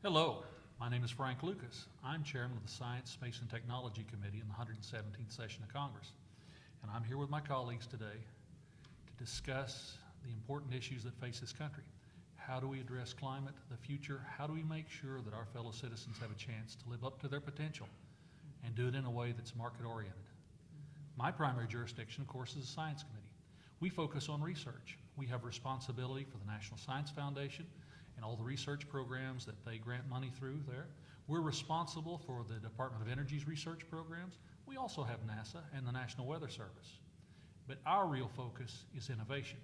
Hello, my name is Frank Lucas. I'm chairman of the Science, Space, and Technology Committee in the 117th session of Congress. And I'm here with my colleagues today to discuss the important issues that face this country. How do we address climate, the future? How do we make sure that our fellow citizens have a chance to live up to their potential and do it in a way that's market-oriented? My primary jurisdiction, of course, is the Science Committee. We focus on research. We have responsibility for the National Science Foundation and all the research programs that they grant money through there. We're responsible for the Department of Energy's research programs. We also have NASA and the National Weather Service. But our real focus is innovation.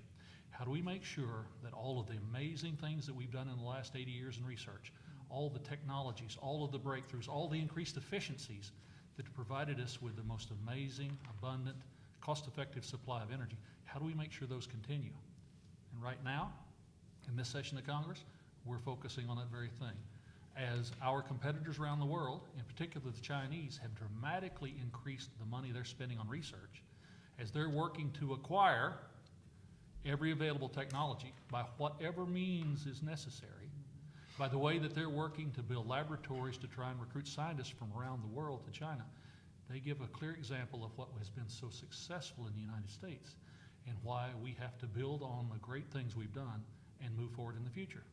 How do we make sure that all of the amazing things that we've done in the last 80 years in research, all the technologies, all of the breakthroughs, all the increased efficiencies that have provided us with the most amazing, abundant, cost-effective supply of energy, how do we make sure those continue? And right now, in this session of Congress, we're focusing on that very thing. As our competitors around the world, in particular the Chinese, have dramatically increased the money they're spending on research, as they're working to acquire every available technology by whatever means is necessary, by the way that they're working to build laboratories to try and recruit scientists from around the world to China, they give a clear example of what has been so successful in the United States and why we have to build on the great things we've done and move forward in the future.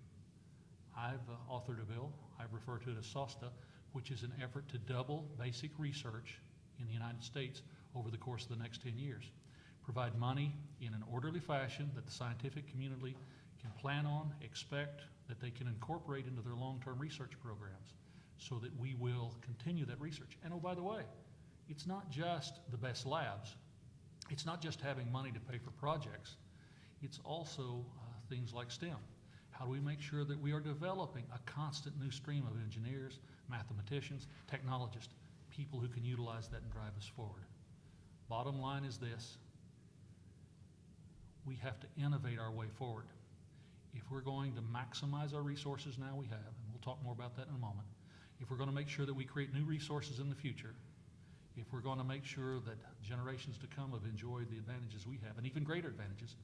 I've authored a bill, I refer to it as SOSTA, which is an effort to double basic research in the United States over the course of the next 10 years. Provide money in an orderly fashion that the scientific community can plan on, expect, that they can incorporate into their long-term research programs so that we will continue that research. And oh, by the way, it's not just the best labs. It's not just having money to pay for projects. It's also things like STEM. How do we make sure that we are developing a constant new stream of engineers, mathematicians, technologists, people who can utilize that and drive us forward? Bottom line is this: we have to innovate our way forward. If we're going to maximize our resources now we have, and we'll talk more about that in a moment, if we're going to make sure that we create new resources in the future, if we're going to make sure that generations to come have enjoyed the advantages we have, and even greater advantages,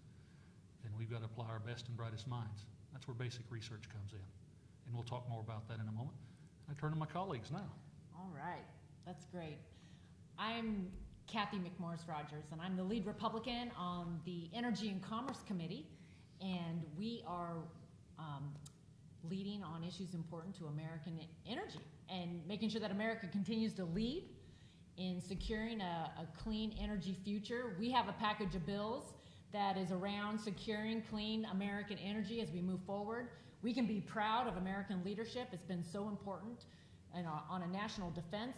then we've got to apply our best and brightest minds. That's where basic research comes in. And we'll talk more about that in a moment. I turn to my colleagues now. All right, that's great. I'm Kathy McMorris-Rodgers, and I'm the lead Republican on the Energy and Commerce Committee, and we are leading on issues important to American energy and making sure that America continues to lead in securing a clean energy future. We have a package of bills that is around securing clean American energy as we move forward. We can be proud of American leadership. It's been so important on a national defense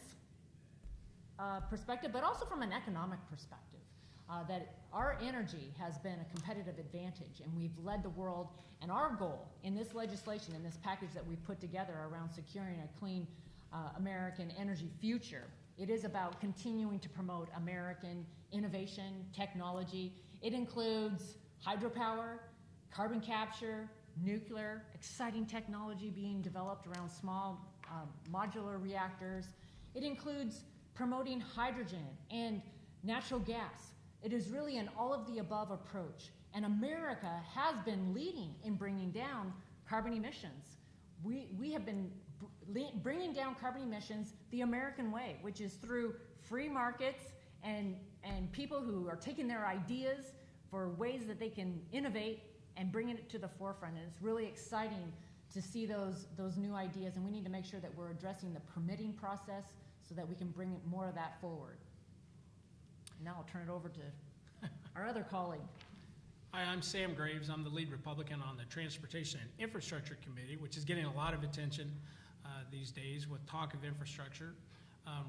perspective, but also from an economic perspective, that our energy has been a competitive advantage, and we've led the world. And our goal in this legislation, in this package that we've put together around securing a clean American energy future, it is about continuing to promote American innovation, technology. It includes hydropower, carbon capture, nuclear, exciting technology being developed around small modular reactors. It includes promoting hydrogen and natural gas. It is really an all-of-the-above approach. And America has been leading in bringing down carbon emissions. We have been bringing down carbon emissions the American way, which is through free markets and people who are taking their ideas for ways that they can innovate and bringing it to the forefront. And it's really exciting to see those new ideas, and we need to make sure that we're addressing the permitting process so that we can bring more of that forward. Now I'll turn it over to our other colleague. Hi, I'm Sam Graves. I'm the lead Republican on the Transportation and Infrastructure Committee, which is getting a lot of attention these days with talk of infrastructure.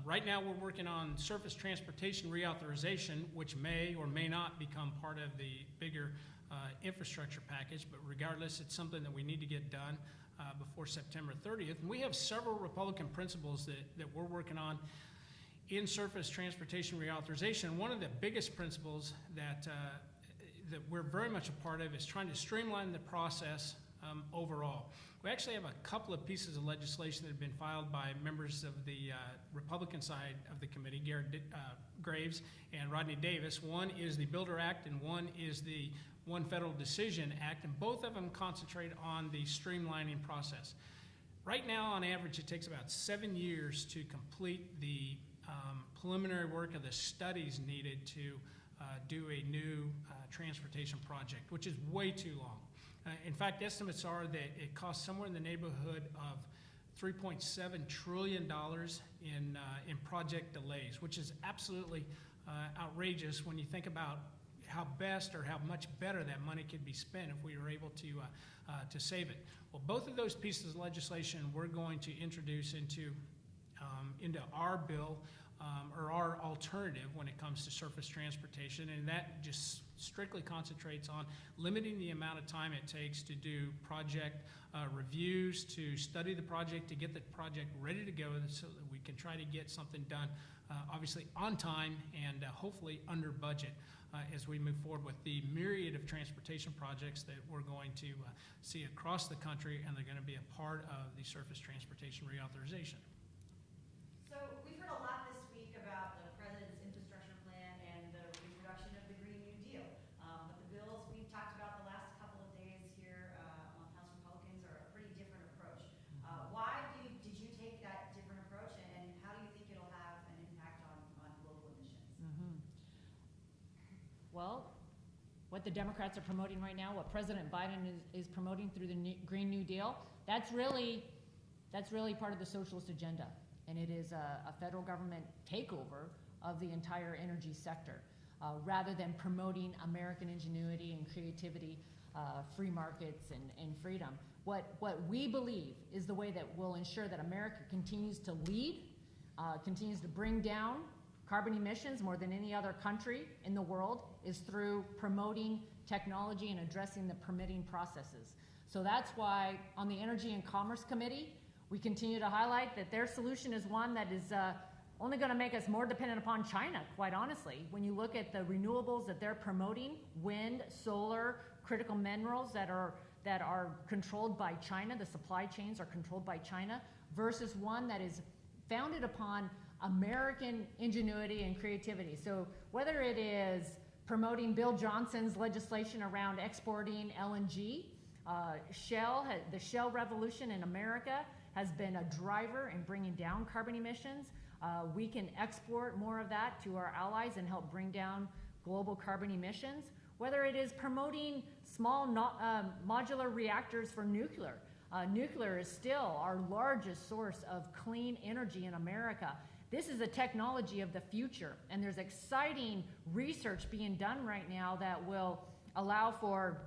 Right now we're working on surface transportation reauthorization, which may or may not become part of the bigger infrastructure package, but regardless, it's something that we need to get done before September 30th. And we have several Republican principles that we're working on in surface transportation reauthorization. One of the biggest principles that we're very much a part of is trying to streamline the process overall. We actually have a couple of pieces of legislation that have been filed by members of the Republican side of the committee, Graves and Rodney Davis. One is the Builder Act and one is the One Federal Decision Act, and both of them concentrate on the streamlining process. Right now, on average, it takes about 7 years to complete the preliminary work of the studies needed to do a new transportation project, which is way too long. In fact, estimates are that it costs somewhere in the neighborhood of $3.7 trillion in project delays, which is absolutely outrageous when you think about how best or how much better that money could be spent if we were able to save it. Well, both of those pieces of legislation we're going to introduce into our bill or our alternative when it comes to surface transportation, and that just strictly concentrates on limiting the amount of time it takes to do project reviews, to study the project, to get the project ready to go so that we can try to get something done obviously on time and hopefully under budget as we move forward with the myriad of transportation projects that we're going to see across the country, and they're going to be a part of the surface transportation reauthorization. So we've heard a lot this week about the president's infrastructure plan and the reproduction of the Green New Deal. But the bills we've talked about the last couple of days here on House Republicans are a pretty different approach. Why did you take that different approach, and how do you think it'll have an impact on global emissions? Well, what the Democrats are promoting right now, what President Biden is promoting through the Green New Deal, that's really part of the socialist agenda. And it is a federal government takeover of the entire energy sector, rather than promoting American ingenuity and creativity, free markets and freedom. What we believe is the way that will ensure that America continues to lead, continues to bring down carbon emissions more than any other country in the world, is through promoting technology and addressing the permitting processes. So that's why on the Energy and Commerce Committee, we continue to highlight that their solution is one that is only going to make us more dependent upon China, quite honestly. When you look at the renewables that they're promoting, wind, solar, critical minerals that are controlled by China, the supply chains are controlled by China, versus one that is founded upon American ingenuity and creativity. So whether it is promoting Bill Johnson's legislation around exporting LNG, the Shell revolution in America has been a driver in bringing down carbon emissions. We can export more of that to our allies and help bring down global carbon emissions. Whether it is promoting small modular reactors for nuclear. Nuclear is still our largest source of clean energy in America. This is a technology of the future, and there's exciting research being done right now that will allow for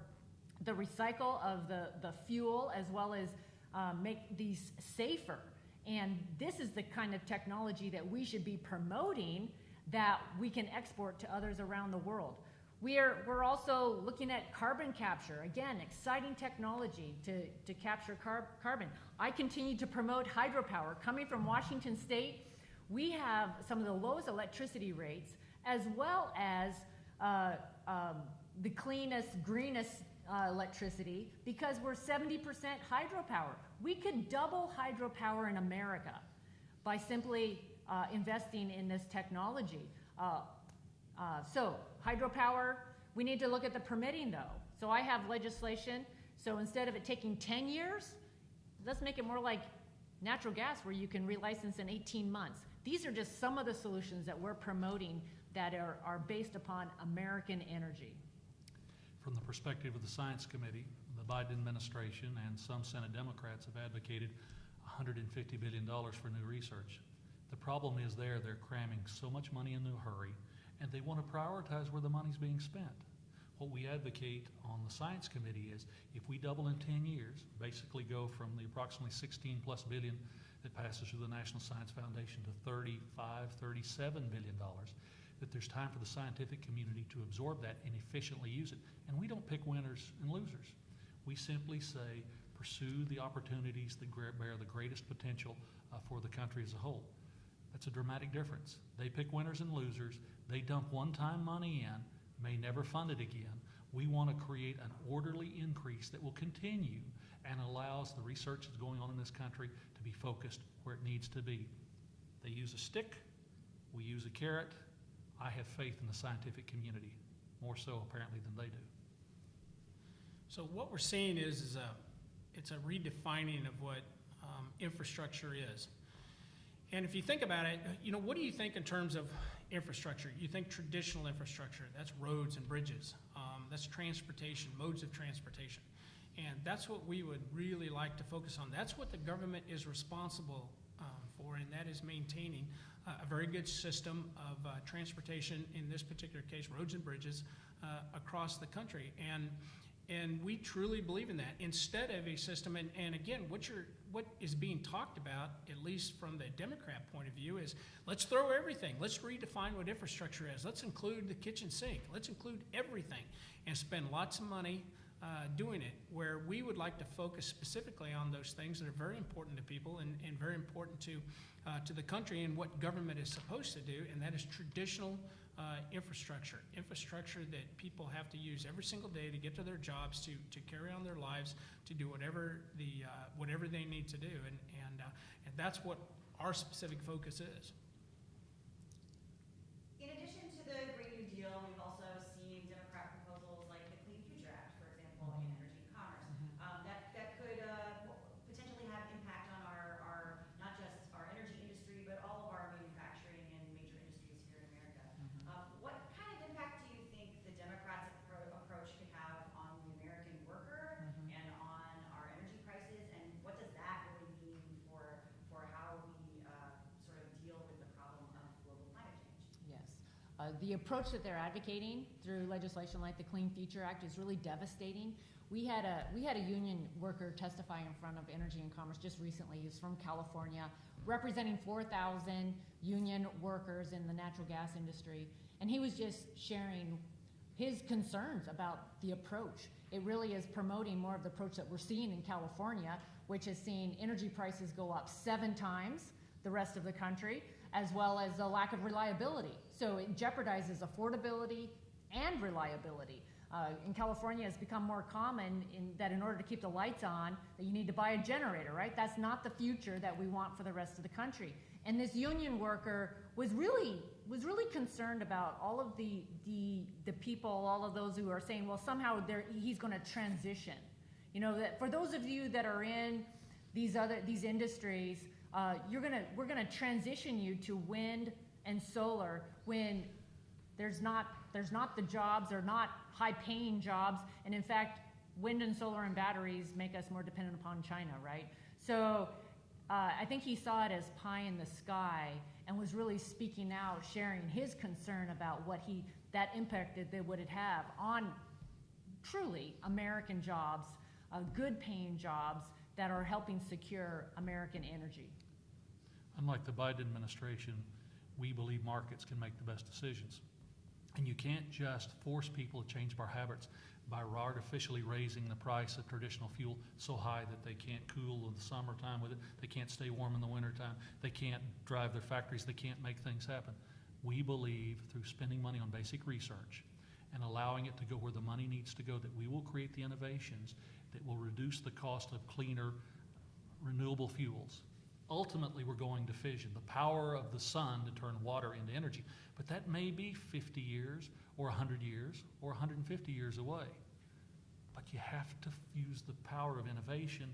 the recycle of the fuel as well as make these safer. And this is the kind of technology that we should be promoting that we can export to others around the world. We're also looking at carbon capture. Again, exciting technology to capture carbon. I continue to promote hydropower. Coming from Washington State, we have some of the lowest electricity rates as well as the cleanest, greenest electricity because we're 70% hydropower. We could double hydropower in America by simply investing in this technology. So hydropower, we need to look at the permitting though. So I have legislation, so instead of it taking 10 years, let's make it more like natural gas where you can relicense in 18 months. These are just some of the solutions that we're promoting that are based upon American energy. From the perspective of the Science Committee, the Biden administration and some Senate Democrats have advocated $150 billion for new research. The problem is they're cramming so much money in a hurry, and they want to prioritize where the money's being spent. What we advocate on the Science Committee is if we double in 10 years, basically go from the approximately 16 plus billion that passes through the National Science Foundation to $35, $37 billion, that there's time for the scientific community to absorb that and efficiently use it. And we don't pick winners and losers. We simply say, pursue the opportunities that bear the greatest potential for the country as a whole. That's a dramatic difference. They pick winners and losers. They dump one-time money in, may never fund it again. We want to create an orderly increase that will continue and allows the research that's going on in this country to be focused where it needs to be. They use a stick, we use a carrot. I have faith in the scientific community, more so apparently than they do. So what we're seeing is it's a redefining of what infrastructure is. And if you think about it, what do you think in terms of infrastructure? You think traditional infrastructure, that's roads and bridges. That's transportation, modes of transportation. And that's what we would really like to focus on. That's what the government is responsible for, and that is maintaining a very good system of transportation, in this particular case, roads and bridges, across the country. And we truly believe in that. Instead of a system, and again, what is being talked about, at least from the Democrat point of view, is let's throw everything. Let's redefine what infrastructure is. Let's include the kitchen sink. Let's include everything and spend lots of money doing it, where we would like to focus specifically on those things that are very important to people and very important to the country and what government is supposed to do, and that is traditional infrastructure that people have to use every single day to get to their jobs, to carry on their lives, to do whatever they need to do, and that's what our specific focus is. In addition to the Green New Deal, we've also seen Democrat proposals like the Clean Future Act, for example, in energy and commerce, that could potentially have impact on our not just our energy industry, but all of our manufacturing and major industries here in America. What kind of impact do you think the Democrats' approach could have on the American worker and on our energy prices, and what does that really mean for how we sort of deal with the problem of global climate change? Yes. The approach that they're advocating through legislation like the Clean Future Act is really devastating. We had a union worker testify in front of Energy and Commerce just recently. He's from California, representing 4,000 union workers in the natural gas industry, and he was just sharing his concerns about the approach. It really is promoting more of the approach that we're seeing in California, which is seeing energy prices go up 7 times the rest of the country, as well as a lack of reliability. So it jeopardizes affordability and reliability. In California, it's become more common in order to keep the lights on, that you need to buy a generator, right? That's not the future that we want for the rest of the country. And this union worker was really concerned about all of the people, all of those who are saying, well, somehow he's going to transition. That for those of you that are in these industries, we're gonna transition you to wind and solar when there's not the jobs, or not high-paying jobs, and in fact, wind and solar and batteries make us more dependent upon China, right? So I think he saw it as pie in the sky and was really speaking out, sharing his concern about that impact that would have on truly American jobs, good-paying jobs that are helping secure American energy. Unlike the Biden administration, we believe markets can make the best decisions. And you can't just force people to change our habits by artificially raising the price of traditional fuel so high that they can't cool in the summertime with it, they can't stay warm in the wintertime, they can't drive their factories, they can't make things happen. We believe through spending money on basic research and allowing it to go where the money needs to go, that we will create the innovations that will reduce the cost of cleaner, renewable fuels. Ultimately, we're going to fission, the power of the sun to turn water into energy. But that may be 50 years or 100 years or 150 years away. But you have to use the power of innovation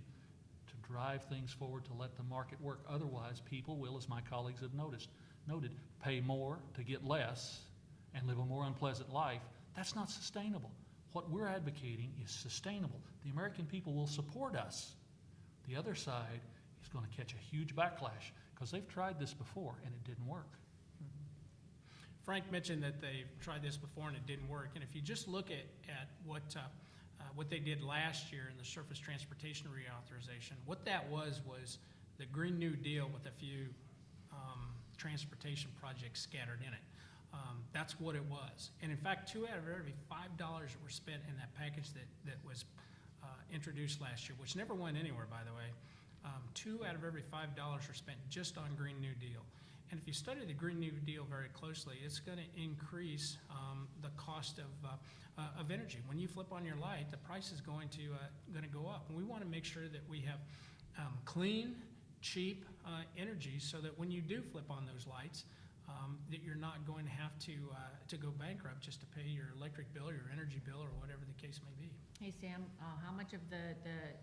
to drive things forward, to let the market work. Otherwise, people will, as my colleagues have noted, pay more to get less and live a more unpleasant life. That's not sustainable. What we're advocating is sustainable. The American people will support us. The other side is going to catch a huge backlash because they've tried this before and it didn't work. Frank mentioned that they've tried this before and it didn't work. And if you just look at what they did last year in the surface transportation reauthorization, what that was the Green New Deal with a few transportation projects scattered in it. That's what it was. And in fact, 2 out of every $5 that were spent in that package that was introduced last year, which never went anywhere, by the way, 2 out of every $5 were spent just on Green New Deal. And if you study the Green New Deal very closely, it's going to increase the cost of energy. When you flip on your light, the price is going to go up. And we want to make sure that we have clean, cheap energy so that when you do flip on those lights, that you're not going to have to go bankrupt just to pay your electric bill, your energy bill, or whatever the case may be. Hey, Sam, how much of the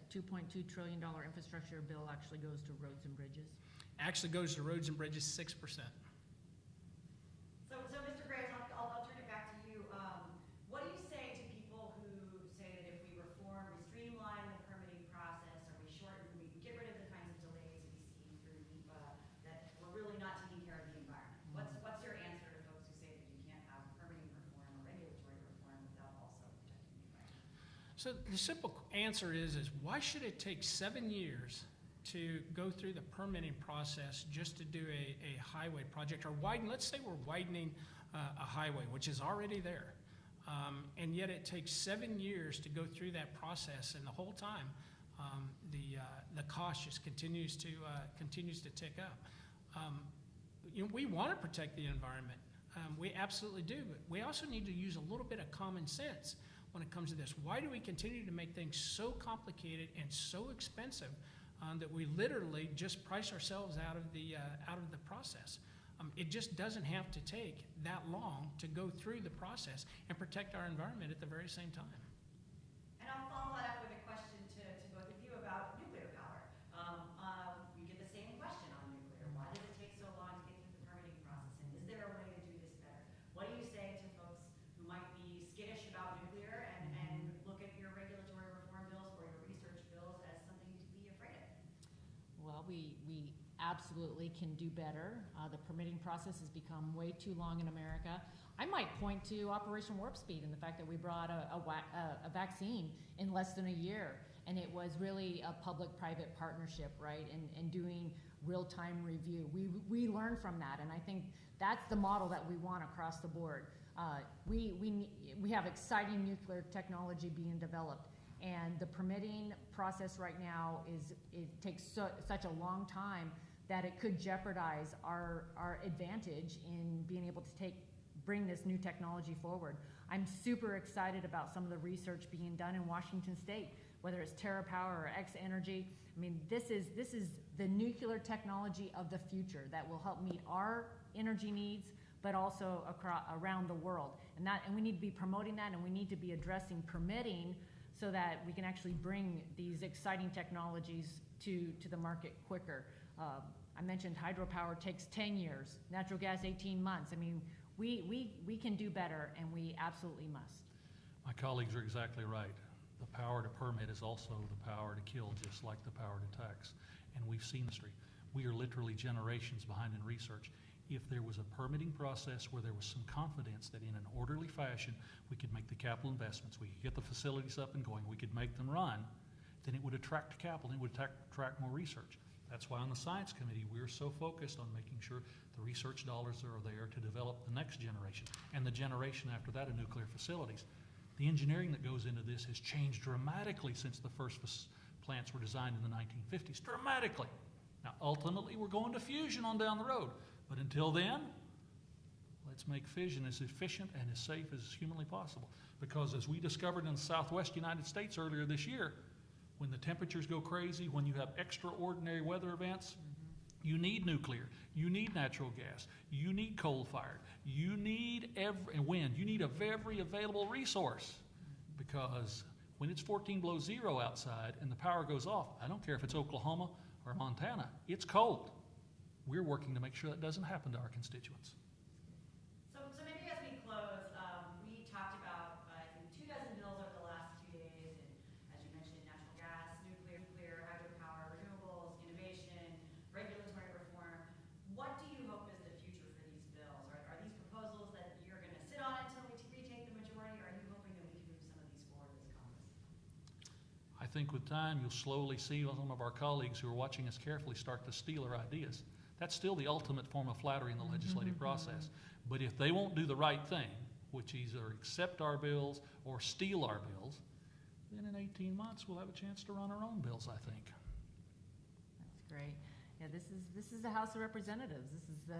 $2.2 trillion infrastructure bill actually goes to roads and bridges? Actually goes to roads and bridges 6%. So Mr. Graves, I'll turn it back to you. What do you say to people who say that if we reform, we streamline the permitting process, or we shorten, we get rid of the kinds of delays we see through NEPA, that we're really not taking care of the environment? What's your answer to folks who say that you can't have permitting reform or regulatory reform without also protecting the environment? So the simple answer is why should it take 7 years to go through the permitting process just to do a highway project, or widen? Let's say we're widening a highway, which is already there, and yet it takes 7 years to go through that process, and the whole time the cost just continues to tick up. We want to protect the environment. We absolutely do, but we also need to use a little bit of common sense when it comes to this. Why do we continue to make things so complicated and so expensive that we literally just price ourselves out of the process? It just doesn't have to take that long to go through the process and protect our environment at the very same time. And I'll follow that up with a question to both of you about nuclear power. We get the same question on nuclear. Why does it take so long to get through the permitting process? And is there a way to do this better? What do you say to folks who might be skittish about nuclear and look at your regulatory reform bills or your research bills as something to be afraid of? Well, we absolutely can do better. The permitting process has become way too long in America. I might point to Operation Warp Speed and the fact that we brought a vaccine in less than a year, and it was really a public-private partnership, right? And doing real-time review. We learned from that, and I think that's the model that we want across the board. We have exciting nuclear technology being developed, and the permitting process right now takes such a long time that it could jeopardize our advantage in being able to bring this new technology forward. I'm super excited about some of the research being done in Washington State, whether it's TerraPower or X Energy. I mean, this is the nuclear technology of the future that will help meet our energy needs, but also around the world. And we need to be promoting that, and we need to be addressing permitting so that we can actually bring these exciting technologies to the market quicker. I mentioned hydropower takes 10 years, natural gas 18 months. I mean, we can do better, and we absolutely must. My colleagues are exactly right. The power to permit is also the power to kill, just like the power to tax. And we've seen history. We are literally generations behind in research. If there was a permitting process where there was some confidence that in an orderly fashion we could make the capital investments, we could get the facilities up and going, we could make them run, then it would attract capital, and it would attract more research. That's why on the Science Committee we're so focused on making sure the research dollars are there to develop the next generation and the generation after that of nuclear facilities. The engineering that goes into this has changed dramatically since the first plants were designed in the 1950s. Dramatically. Now, ultimately, we're going to fusion on down the road. But until then, let's make fission as efficient and as safe as humanly possible. Because as we discovered in the Southwest United States earlier this year, when the temperatures go crazy, when you have extraordinary weather events, you need nuclear, you need natural gas, you need coal-fired, you need wind, you need every available resource. Because when it's 14 below zero outside and the power goes off, I don't care if it's Oklahoma or Montana, it's cold. We're working to make sure that doesn't happen to our constituents. So maybe as we close, we talked about, I think, 24 bills over the last 2 days, and as you mentioned, natural gas, nuclear, hydropower, renewables, innovation, regulatory reform. What do you hope is the future for these bills? Are these proposals that you're going to sit on until we retake the majority, or are you hoping that we can move some of these forward as Congress? I think with time, you'll slowly see some of our colleagues who are watching us carefully start to steal our ideas. That's still the ultimate form of flattery in the legislative process. But if they won't do the right thing, which either accept our bills or steal our bills, then in 18 months we'll have a chance to run our own bills, I think. That's great. Yeah, this is the House of Representatives. This is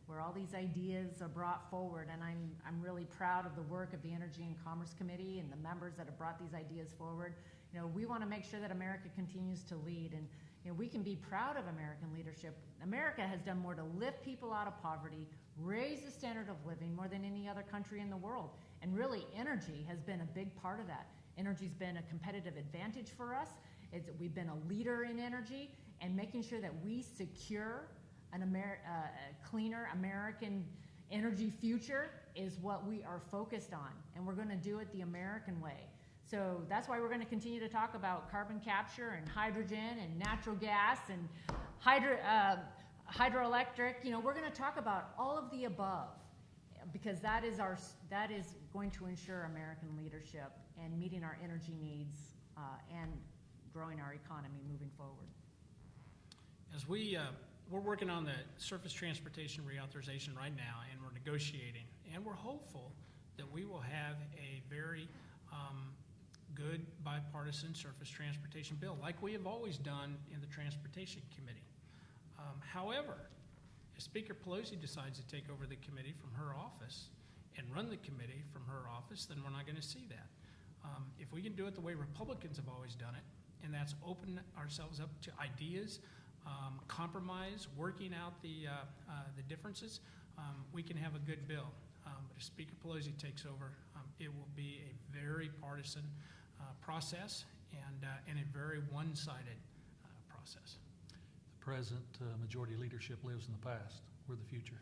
where all these ideas are brought forward, and I'm really proud of the work of the Energy and Commerce Committee and the members that have brought these ideas forward. You know, we want to make sure that America continues to lead, and you know, we can be proud of American leadership. America has done more to lift people out of poverty, raise the standard of living more than any other country in the world. And really, energy has been a big part of that. Energy's been a competitive advantage for us. We've been a leader in energy, and making sure that we secure a cleaner American energy future is what we are focused on, and we're going to do it the American way. So that's why we're going to continue to talk about carbon capture and hydrogen and natural gas and hydroelectric. You know, we're going to talk about all of the above, because that is going to ensure American leadership and meeting our energy needs and growing our economy moving forward. As we're working on the surface transportation reauthorization right now, and we're negotiating, and we're hopeful that we will have a very good bipartisan surface transportation bill, like we have always done in the Transportation Committee. However, if Speaker Pelosi decides to take over the committee from her office and run the committee from her office, then we're not going to see that. If we can do it the way Republicans have always done it, and that's open ourselves up to ideas, compromise, working out the differences, we can have a good bill. But if Speaker Pelosi takes over, it will be a very partisan process and a very one-sided process. The present majority leadership lives in the past. We're the future.